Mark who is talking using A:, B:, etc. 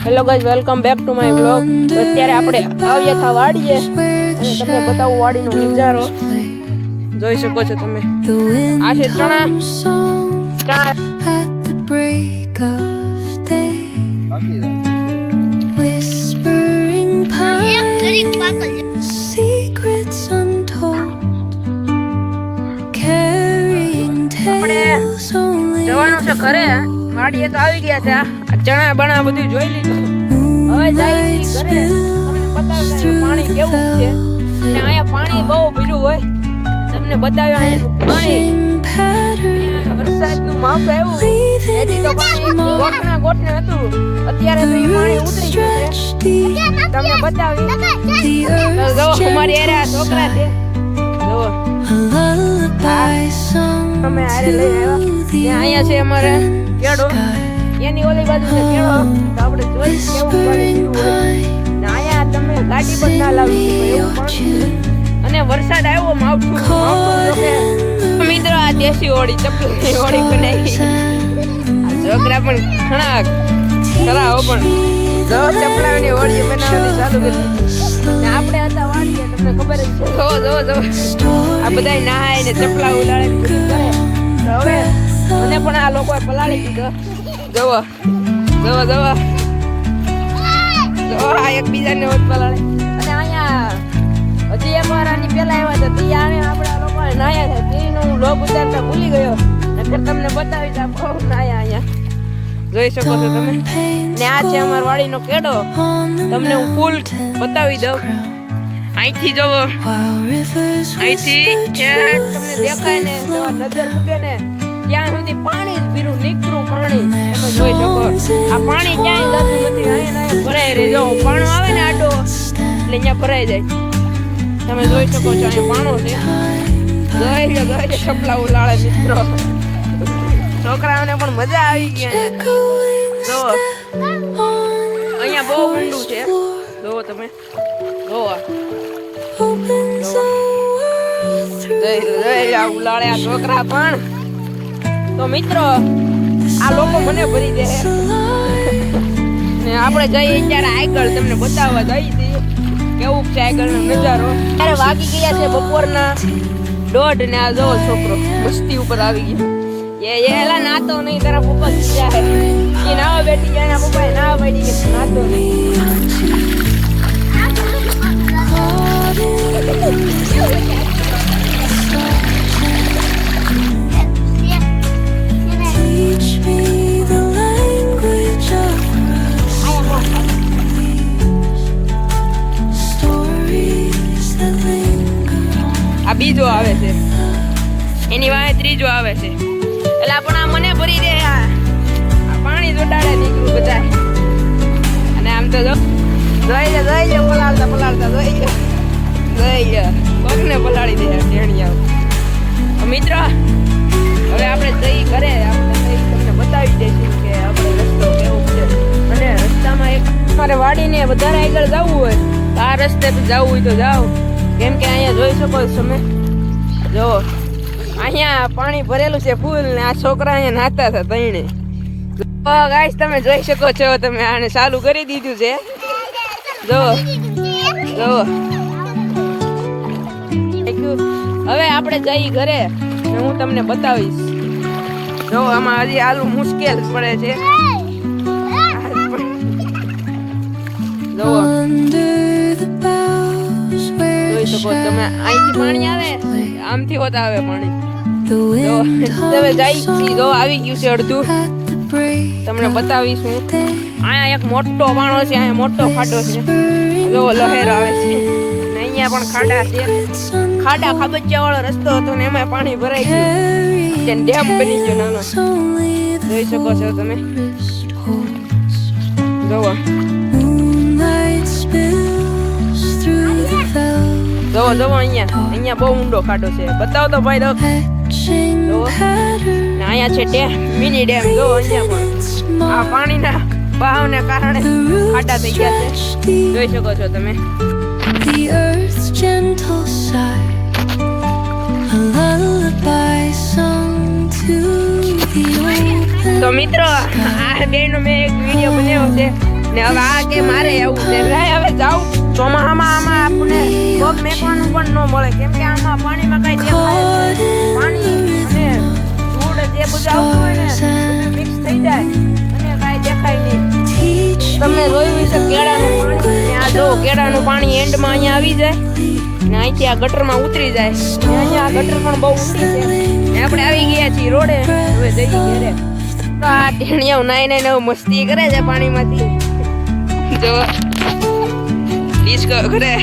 A: Hello guys, welcome back to my vlog. અત્યારે આપણે આવ્યા હતા વાડીએ અને તમને બતાવું વાડીનો નજારો. જોઈ શકો છો તમે. આ છે ચણા. જવાનું છે ઘરે. વાડીએ તો આવી ગયા છે. આ ચણા બણા બધું જોઈ લીધું. હવે જાય ઘરે. તમને બતાવ્યું પાણી કેવું છે. અને અહીંયા પાણી બહુ પીળું હોય. તમને બતાવ્યું અહીંયા પાણી વરસાદનું માપ આવ્યું. એથી તો પાણી ગોઠને હતું. અત્યારે તો એ પાણી ઉતરી ગયું છે. તમને બતાવી. જો અમારી એરે આ છોકરા છે. જો અમે આરે લઈ આવ્યા. અહીંયા છે અમારે કેળો. એની ઓલી બાજુ છે કેળો. તો આપણે જોઈ કેવું પાણી હોય. ને અહીંયા તમે ગાડી પણ ના લાવી એવું પાણી. અને વરસાદ આવ્યો માવઠું. મિત્રો આ દેશી હોળી ચપલી હોળી બનાવી. આ છોકરા પણ ઘણા ખરા હો પણ જો ચપલાની હોળી બનાવવાની ચાલુ કરી. ને આપણે હતા વાડીએ તમને ખબર જ છે. જો આ બધા નહાય ને ચપલા ઉલાળે કરે. હવે મને પણ આ લોકોએ પલાળી દીધો. જવો આ એકબીજાને ઓટ પલાળે. અને અહીંયા હજી અમારાની પેલા આવ્યા હતા. તે આપણે આ લોકોને નાયા હતા. તેનું લોગ ઉતારતા ભૂલી ગયો. નકર તમને બતાવી દઉં બહુ નાયા અહીંયા. જોઈ શકો છો તમે. ને આ છે અમાર વાડીનો કેડો. તમને હું ફૂલ બતાવી દઉં. અહીંથી જોવો. અહીંથી તમને દેખાય ને નજર મૂકે ને ત્યાં સુધી પાણી જ પીરું નીકળું પાણી. તમે જોઈ શકો. આ પાણી ક્યાંય જતું નથી. અહીંયા ભરાઈ રહે. જો પાણો આવે ને આડો એટલે અહીંયા ભરાઈ જાય. તમે જોઈ શકો છો અહીંયા પાણો છે. જોઈ ચપલા ઉલાળે મિત્રો. છોકરાઓને પણ મજા આવી ગયા. જો અહીંયા બહુ ઊંડું છે. જોવો તમે. જોવો ઉલાળે આ છોકરા પણ. તો મિત્રો આ લોકો મને ભરી દે. ને આપણે જઈએ ત્યારે આગળ તમને બતાવવા જઈ છીએ કેવું છે આગળનો નજારો. ત્યારે વાગી ગયા છે બપોરના 1:30 ને આ જો છોકરો મસ્તી ઉપર આવી ગયો. એ એલા નાતો નહીં. તારા પપ્પા જાય એ નાવા બેઠી જાય. એના પપ્પાએ નાવા બેઠી કે નાતો નહીં. આ બીજો આવે છે. એની વાહે ત્રીજો આવે છે. એટલે પણ આ મને ભરી દે. આ પાણી જોડાડે નીકળું બધા. અને આમ તો જોઈ લે પલાળતા જોઈ લે પગને પલાળી દે ટેણિયા. મિત્ર હવે આપણે જઈ ઘરે. આપણે તમને બતાવી દઈશું કે આપણે રસ્તો કેવો છે. અને રસ્તામાં એક મારે વાડીને વધારે આગળ જવું હોય તો આ રસ્તે જવું હોય તો જાઓ. કેમ કે અહીંયા જોઈ શકો છો તમે. જો અહીંયા પાણી ભરેલું છે ફૂલ. ને આ છોકરા અહીંયા નાતા હતા તઈને. ગાઈસ તમે જોઈ શકો છો. તમે આને ચાલુ કરી દીધું છે. જો હવે આપણે જઈ ઘરે. હું તમને બતાવીશ. જો આમાં હજી આલું મુશ્કેલ પડે છે. જોઈ શકો તમે. અહીંથી પાણી આવે આમથી હોતા આવે પાણી. હવે જાય જો આવી ગયું છે અડધું. તમને બતાવીશું. અહીંયા એક મોટો પાણો છે. અહીંયા મોટો ખાડો છે. જો લહેર આવે છે. ને અહીંયા પણ ખાડા છે. ખાડા ખાબચિયા વાળો રસ્તો હતો ને એમાં પાણી ભરાઈ ગયું. ડેમ બની ગયો નાનો. જોઈ શકો છો તમે. જોવો અહીંયા બહુ ઊંડો ખાડો છે. બતાવો તો ભાઈ. જોવો ને અહીંયા છે ડેમ, મિની ડેમ. જો અહીંયા પણ આ પાણીના બહાવને કારણે ખાડા થઈ ગયા છે. જોઈ શકો છો તમે. તો મિત્રો આ બેનો મેં એક વિડીયો બનાવ્યો છે. ને હવે આ કે મારે આવું છે નહીં હવે જાઉં ચોમાસામાં આમાં આપણે પગ મેકવાનું પણ ન મળે કેમ કે આમાં પાણીમાં કઈ દેખાય નહીં. પાણી અને ધૂળ જે બધું આવતું હોય ને મિક્સ થઈ જાય અને કાંઈ દેખાય નહીં. તમે જોયું છે કેળાનું પાણી ને આ જો કેળાનું પાણી એન્ડમાં અહીંયા આવી જાય ને અહીંથી આ ગટરમાં ઉતરી જાય ને અહીંયા આ ગટર પણ બહુ ઊંડી છે ને આપણે આવી ગયા છીએ રોડે હવે જઈએ ઘરે. તો આ ટેણિયાઓ નાઈ નાઈને મસ્તી કરે છે પાણીમાંથી જો ડિસ્કો કરે